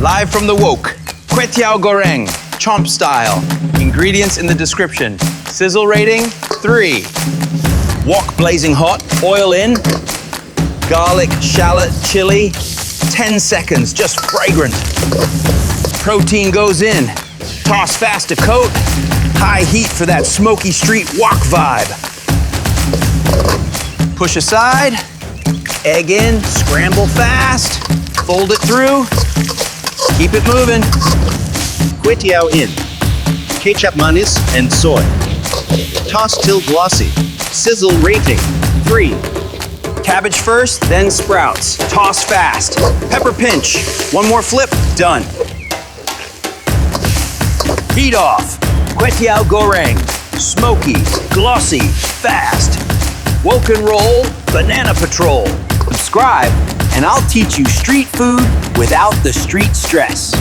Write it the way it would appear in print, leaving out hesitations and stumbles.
Live from the Woke, Kwetiau Goreng, Chomp style. Ingredients in the description. Sizzle rating, 3. Wok blazing hot, oil in. Garlic, shallot, chili, 10 seconds, just fragrant. Protein goes in. Toss fast to coat. High heat for that smoky street wok vibe. Push aside. Egg in, scramble fast. Fold it through. Keep it moving. Kwetiau in. Kecap manis and soy. Toss till glossy. Sizzle rating, 3. Cabbage first, then sprouts. Toss fast. Pepper pinch. One more flip, done. Heat off. Kwetiau Goreng. Smoky, glossy, fast. Woke and roll, banana patrol. Subscribe, and I'll teach you street food without the street stress.